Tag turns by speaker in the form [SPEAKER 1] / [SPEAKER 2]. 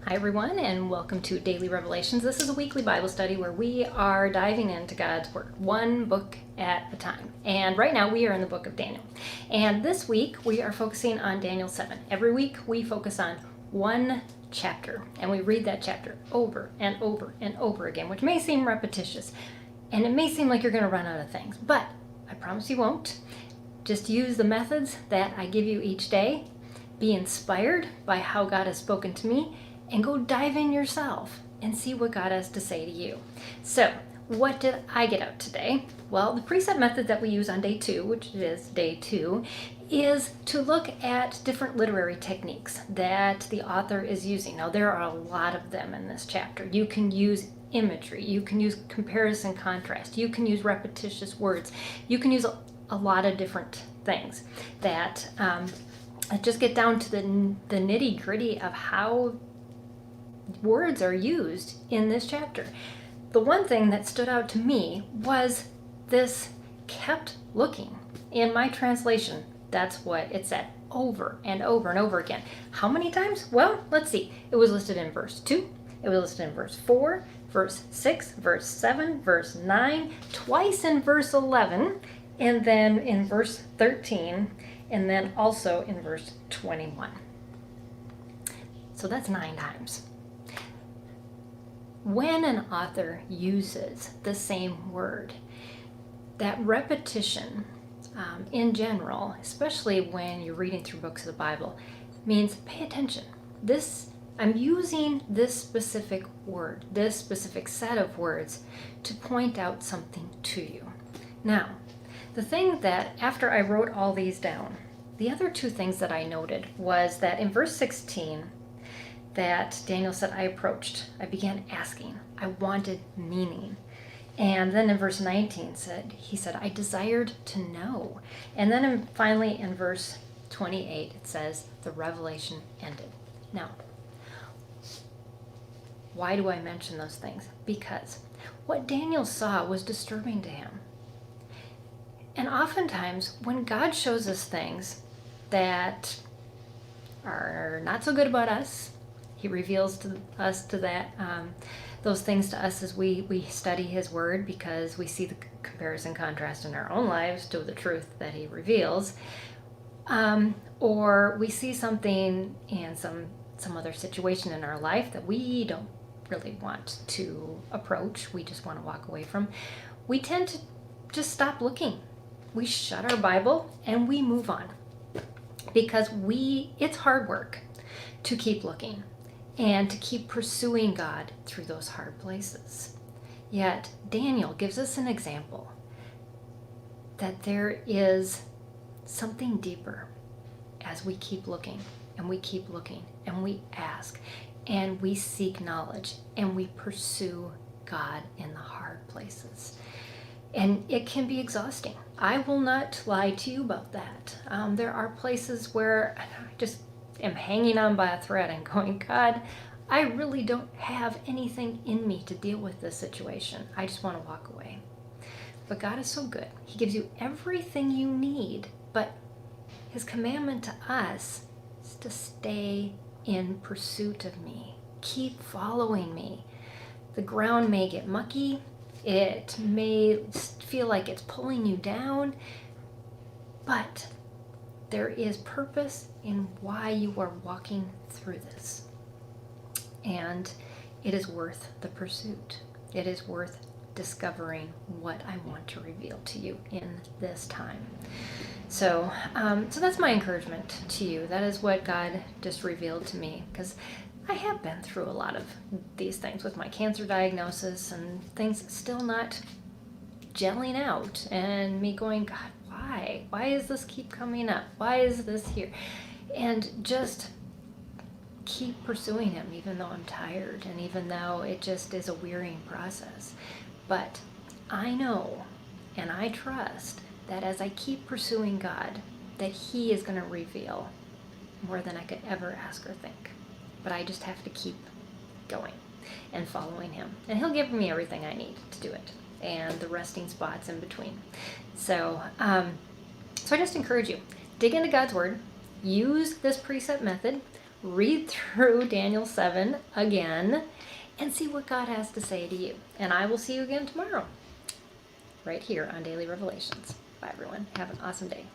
[SPEAKER 1] Hi, everyone, and welcome to Daily Revelations. This is a weekly Bible study where we are diving into God's Word, one book at a time. And right now we are in the book of Daniel. And this week we are focusing on Daniel 7. Every week we focus on one chapter, and we read that chapter over and over and over again, which may seem repetitious, and it may seem like you're going to run out of things, but I promise you won't. Just use the methods that I give you each day. Be inspired by how God has spoken to me, and go dive in yourself and see what God has to say to you. So, what did I get out today? Well, the precept method that we use on day 2, which is day 2, is to look at different literary techniques that the author is using. Now, there are a lot of them in this chapter. You can use imagery, you can use comparison contrast, you can use repetitious words, you can use a lot of different things that just get down to the nitty gritty of how words are used in this chapter. The one thing that stood out to me was this kept looking. In my translation, that's what it said over and over and over again. How many times? Well, let's see. It was listed in verse 2, it was listed in verse 4, verse 6, verse 7, verse 9, twice in verse 11, and then in verse 13, and then also in verse 21. So that's 9 times. When an author uses the same word, that repetition in general, especially when you're reading through books of the Bible, means pay attention. I'm using this specific word, this specific set of words to point out something to you. Now, the thing that after I wrote all these down, the other 2 things that I noted was that in verse 16, that Daniel said, I began asking. I wanted meaning. And then in verse 19, he said, I desired to know. And then finally in verse 28, it says, the revelation ended. Now, why do I mention those things? Because what Daniel saw was disturbing to him. And oftentimes, when God shows us things that are not so good about us, He reveals to us those things to us as we study His Word, because we see the comparison contrast in our own lives to the truth that He reveals, or we see something in some other situation in our life that we don't really want to approach, we just want to walk away from. We tend to just stop looking. We shut our Bible and we move on, because it's hard work to keep looking and to keep pursuing God through those hard places. Yet Daniel gives us an example that there is something deeper as we keep looking and we keep looking and we ask and we seek knowledge and we pursue God in the hard places. And it can be exhausting. I will not lie to you about that. There are places where I just am hanging on by a thread and going, God, I really don't have anything in me to deal with this situation. I just want to walk away. But God is so good. He gives you everything you need, but His commandment to us is to stay in pursuit of me. Keep following me. The ground may get mucky. It may feel like it's pulling you down, but there is purpose in why you are walking through this. And it is worth the pursuit. It is worth discovering what I want to reveal to you in this time. So that's my encouragement to you. That is what God just revealed to me, because I have been through a lot of these things with my cancer diagnosis and things still not gelling out, and me going, God, why? Why does this keep coming up? Why is this here? And just keep pursuing Him, even though I'm tired and even though it just is a wearying process. But I know and I trust that as I keep pursuing God, that He is going to reveal more than I could ever ask or think. But I just have to keep going and following Him. And He'll give me everything I need to do it, and the resting spots in between. So I just encourage you, dig into God's Word, use this precept method, read through Daniel 7 again and see what God has to say to you. And I will see you again tomorrow, right here on Daily Revelations. Bye, everyone. Have an awesome day.